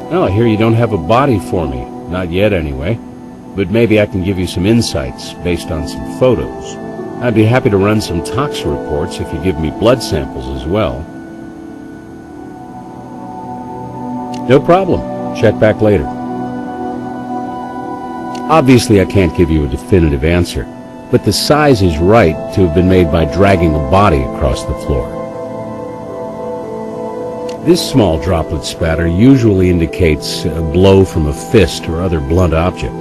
Well, I hear you don't have a body for me. Not yet, anyway. But maybe I can give you some insights based on some photos. I'd be happy to run some tox reports if you give me blood samples as well. No problem. Check back later. Obviously, I can't give you a definitive answer, but the size is right to have been made by dragging a body across the floor. This small droplet spatter usually indicates a blow from a fist or other blunt object.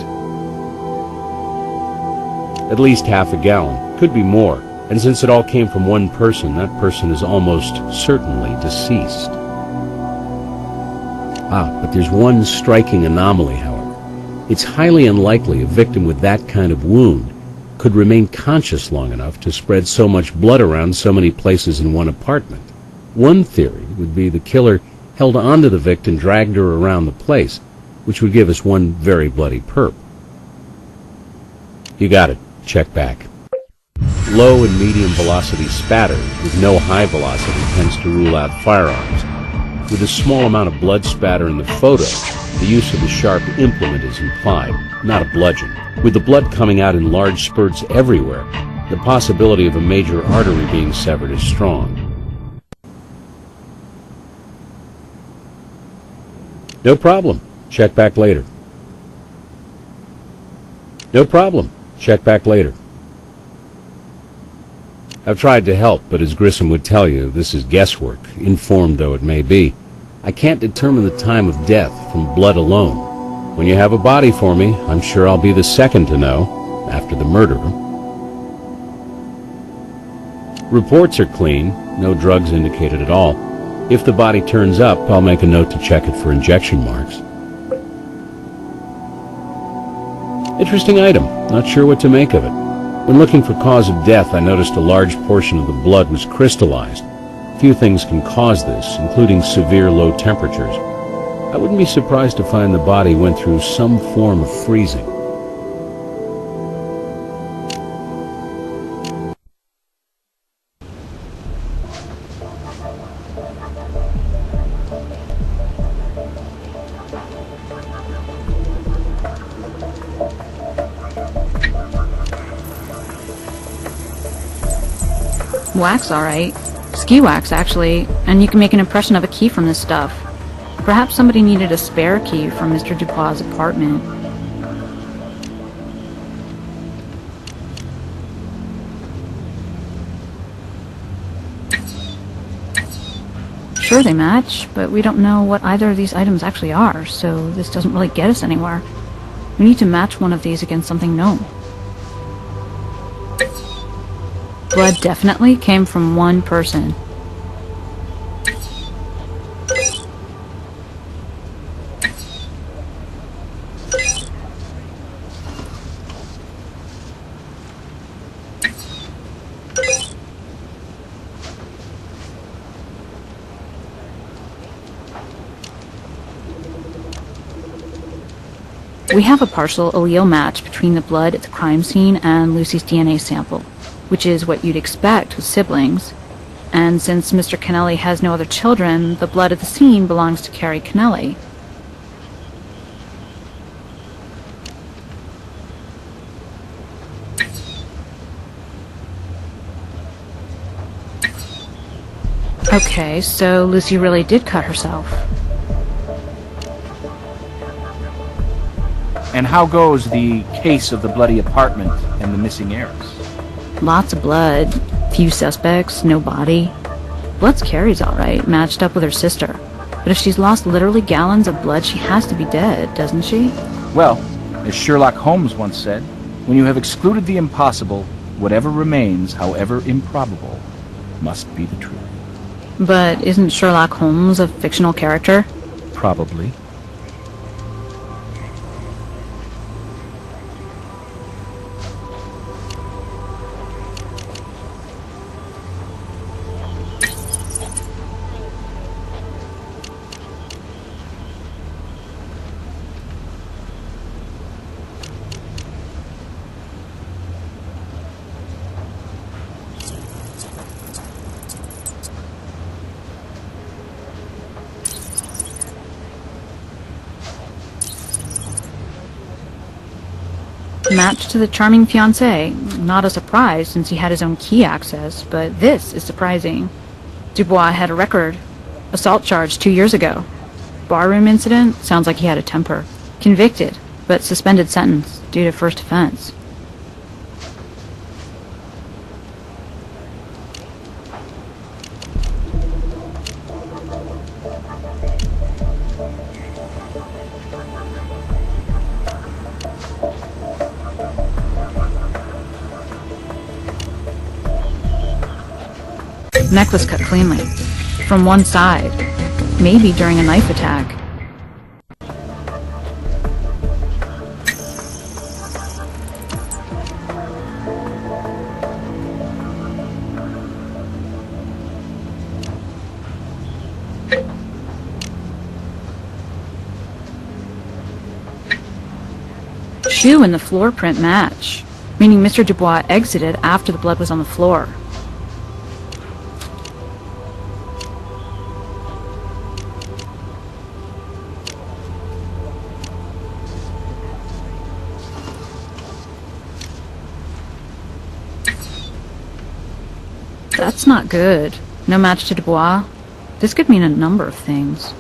At least half a gallon, could be more, and since it all came from one person, that person is almost certainly deceased. But there's one striking anomaly, however. It's highly unlikely a victim with that kind of wound could remain conscious long enough to spread so much blood around so many places in one apartment. One theory would be the killer held onto the victim and dragged her around the place, which would give us one very bloody perp. You got it. Check back. Low and medium velocity spatter with no high velocity tends to rule out firearms. With a small amount of blood spatter in the photo, the use of a sharp implement is implied, not a bludgeon. With the blood coming out in large spurts everywhere, the possibility of a major artery being severed is strong. No problem. Check back later. No problem. Check back later. I've tried to help, but as Grissom would tell you, this is guesswork, informed though it may be. I can't determine the time of death from blood alone. When you have a body for me, I'm sure I'll be the second to know, after the murderer. Reports are clean, no drugs indicated at all. If the body turns up, I'll make a note to check it for injection marks. Interesting item, not sure what to make of it. When looking for cause of death, I noticed a large portion of the blood was crystallized. Few things can cause this, including severe low temperatures. I wouldn't be surprised to find the body went through some form of freezing. Wax, all right. Ski wax, actually, and you can make an impression of a key from this stuff. Perhaps somebody needed a spare key from Mr. Dupois' apartment. Sure, they match, but we don't know what either of these items actually are, so this doesn't really get us anywhere. We need to match one of these against something known. Blood definitely came from one person. We have a partial allele match between the blood at the crime scene and Lucy's DNA sample, which is what you'd expect with siblings. And since Mr. Canelli has no other children, the blood at the scene belongs to Carrie Canelli. Okay, so Lucy really did cut herself. And how goes the case of the bloody apartment and the missing heiress? Lots of blood, few suspects, no body. Blood's Carrie's all right, matched up with her sister. But if she's lost literally gallons of blood, she has to be dead, doesn't she? Well, as Sherlock Holmes once said, when you have excluded the impossible, whatever remains, however improbable, must be the truth. But isn't Sherlock Holmes a fictional character? Probably. Matched to the charming fiancé. Not a surprise, since he had his own key access, but this is surprising. Dubois had a record. Assault charge 2 years ago. Barroom incident? Sounds like he had a temper. Convicted, but suspended sentence due to first offense. Necklace cut cleanly. From one side. Maybe during a knife attack. Shoe and the floor print match, meaning Mr. Dubois exited after the blood was on the floor. That's not good. No match to Dubois. This could mean a number of things.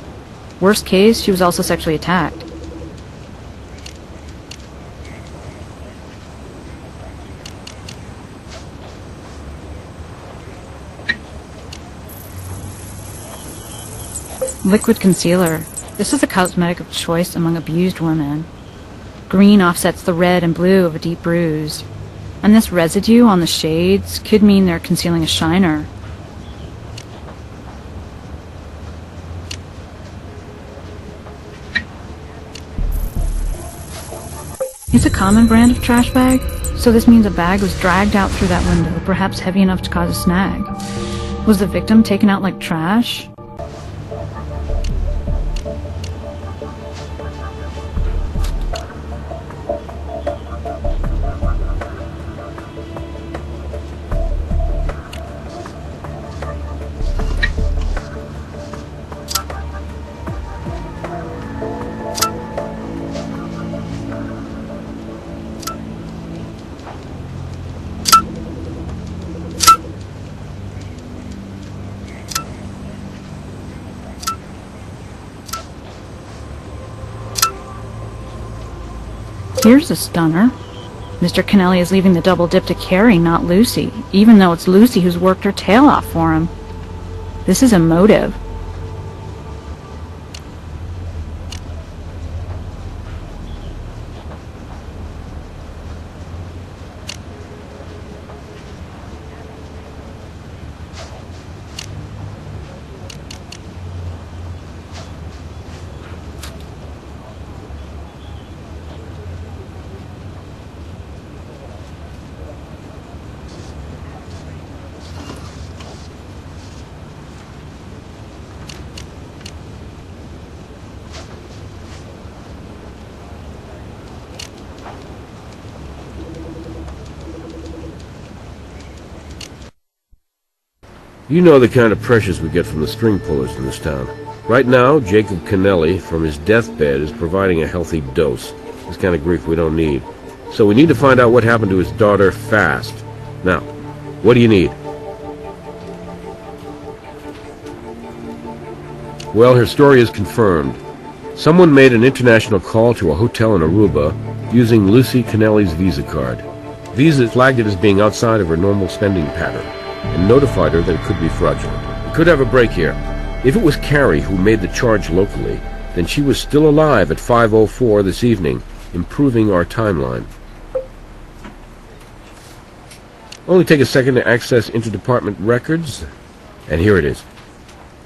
Worst case, she was also sexually attacked. Liquid concealer. This is a cosmetic of choice among abused women. Green offsets the red and blue of a deep bruise. And this residue on the shades could mean they're concealing a shiner. It's a common brand of trash bag, so this means a bag was dragged out through that window, perhaps heavy enough to cause a snag. Was the victim taken out like trash? Here's a stunner. Mr. Canelli is leaving the double dip to Carrie, not Lucy, even though it's Lucy who's worked her tail off for him. This is a motive. You know the kind of pressures we get from the string pullers in this town. Right now, Jacob Canelli, from his deathbed, is providing a healthy dose. This kind of grief we don't need. So we need to find out what happened to his daughter fast. Now, what do you need? Well, her story is confirmed. Someone made an international call to a hotel in Aruba using Lucy Canelli's Visa card. Visa flagged it as being outside of her normal spending pattern and notified her that it could be fraudulent. We could have a break here. If it was Carrie who made the charge locally, then she was still alive at 5:04 this evening, improving our timeline. Only take a second to access interdepartment records, and here it is.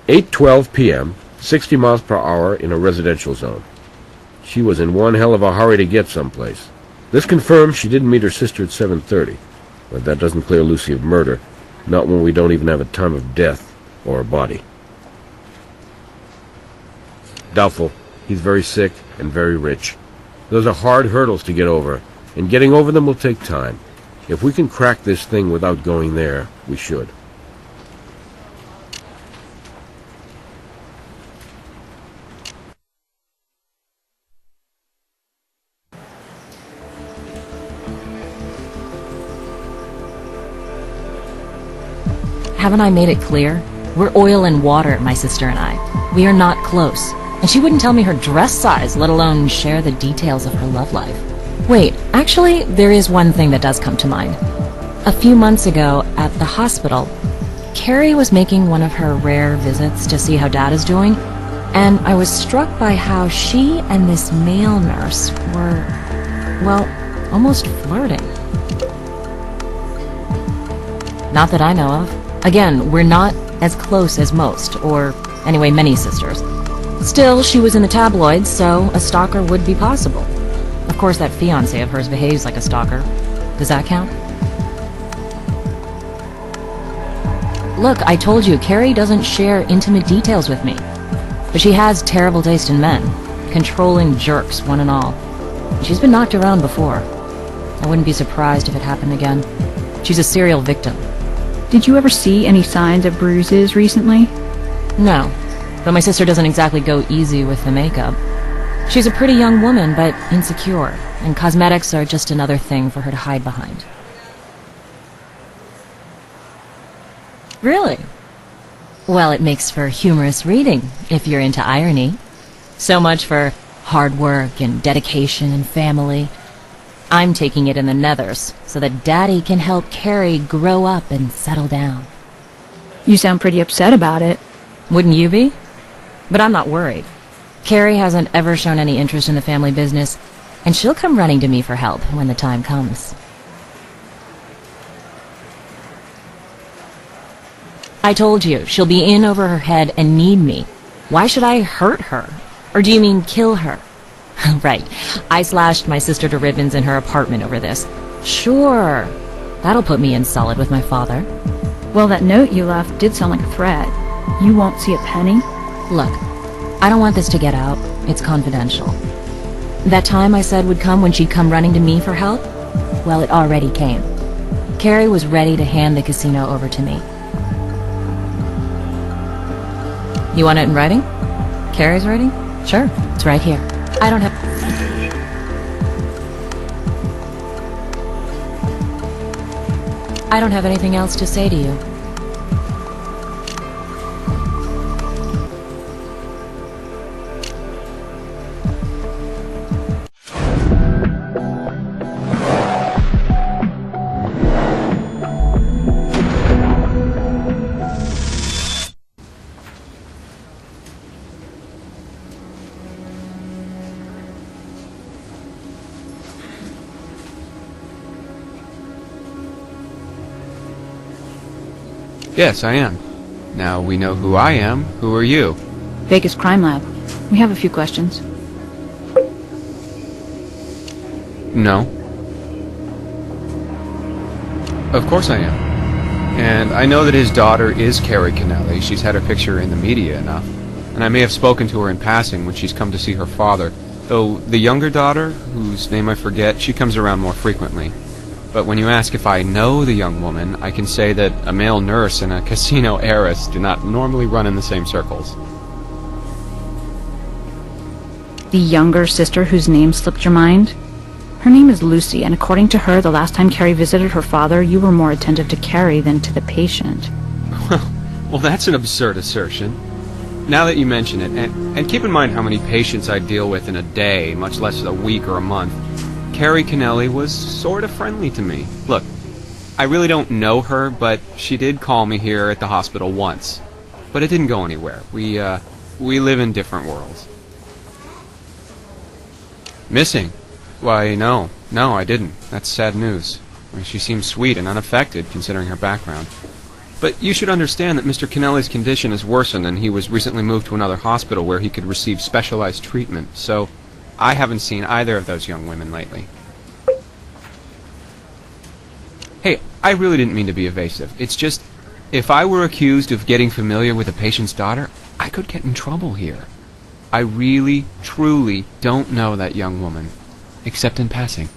8:12 p.m., 60 miles per hour in a residential zone. She was in one hell of a hurry to get someplace. This confirms she didn't meet her sister at 7:30, but that doesn't clear Lucy of murder, not when we don't even have a time of death or a body. Doubtful. He's very sick and very rich. Those are hard hurdles to get over, and getting over them will take time. If we can crack this thing without going there, we should. Haven't I made it clear? We're oil and water, my sister and I. We are not close. And she wouldn't tell me her dress size, let alone share the details of her love life. Wait, actually, there is one thing that does come to mind. A few months ago, at the hospital, Carrie was making one of her rare visits to see how Dad is doing, and I was struck by how she and this male nurse were, well, almost flirting. Not that I know of. Again, we're not as close as most, or anyway, many sisters. Still, she was in the tabloids, so a stalker would be possible. Of course, that fiancé of hers behaves like a stalker. Does that count? Look, I told you, Carrie doesn't share intimate details with me. But she has terrible taste in men. Controlling jerks, one and all. She's been knocked around before. I wouldn't be surprised if it happened again. She's a serial victim. Did you ever see any signs of bruises recently? No, but my sister doesn't exactly go easy with the makeup. She's a pretty young woman, but insecure, and cosmetics are just another thing for her to hide behind. Really? Well, it makes for humorous reading, if you're into irony. So much for hard work and dedication and family. I'm taking it in the nethers, so that Daddy can help Carrie grow up and settle down. You sound pretty upset about it. Wouldn't you be? But I'm not worried. Carrie hasn't ever shown any interest in the family business, and she'll come running to me for help when the time comes. I told you, she'll be in over her head and need me. Why should I hurt her? Or do you mean kill her? Right, I slashed my sister to ribbons in her apartment over this. Sure, that'll put me in solid with my father. Well, that note you left did sound like a threat. You won't see a penny? Look, I don't want this to get out. It's confidential. That time I said would come when she'd come running to me for help? Well, it already came. Carrie was ready to hand the casino over to me. You want it in writing? Carrie's writing? Sure, it's right here. I don't have... I don't have anything else to say to you. Yes, I am. Now we know who I am. Who are you? Vegas Crime Lab. We have a few questions. No. Of course I am. And I know that his daughter is Carrie Canelli. She's had her picture in the media enough. And I may have spoken to her in passing when she's come to see her father. Though the younger daughter, whose name I forget, she comes around more frequently. But when you ask if I know the young woman, I can say that a male nurse and a casino heiress do not normally run in the same circles. The younger sister whose name slipped your mind? Her name is Lucy, and according to her, the last time Carrie visited her father, you were more attentive to Carrie than to the patient. Well, that's an absurd assertion. Now that you mention it, and keep in mind how many patients I deal with in a day, much less a week or a month, Carrie Canelli was sort of friendly to me. Look, I really don't know her, but she did call me here at the hospital once. But it didn't go anywhere. We live in different worlds. Missing? Why, no, I didn't. That's sad news. I mean, she seems sweet and unaffected, considering her background. But you should understand that Mr. Canelli's condition has worsened, and he was recently moved to another hospital where he could receive specialized treatment, so I haven't seen either of those young women lately. Hey, I really didn't mean to be evasive. It's just, if I were accused of getting familiar with a patient's daughter, I could get in trouble here. I really, truly don't know that young woman, except in passing.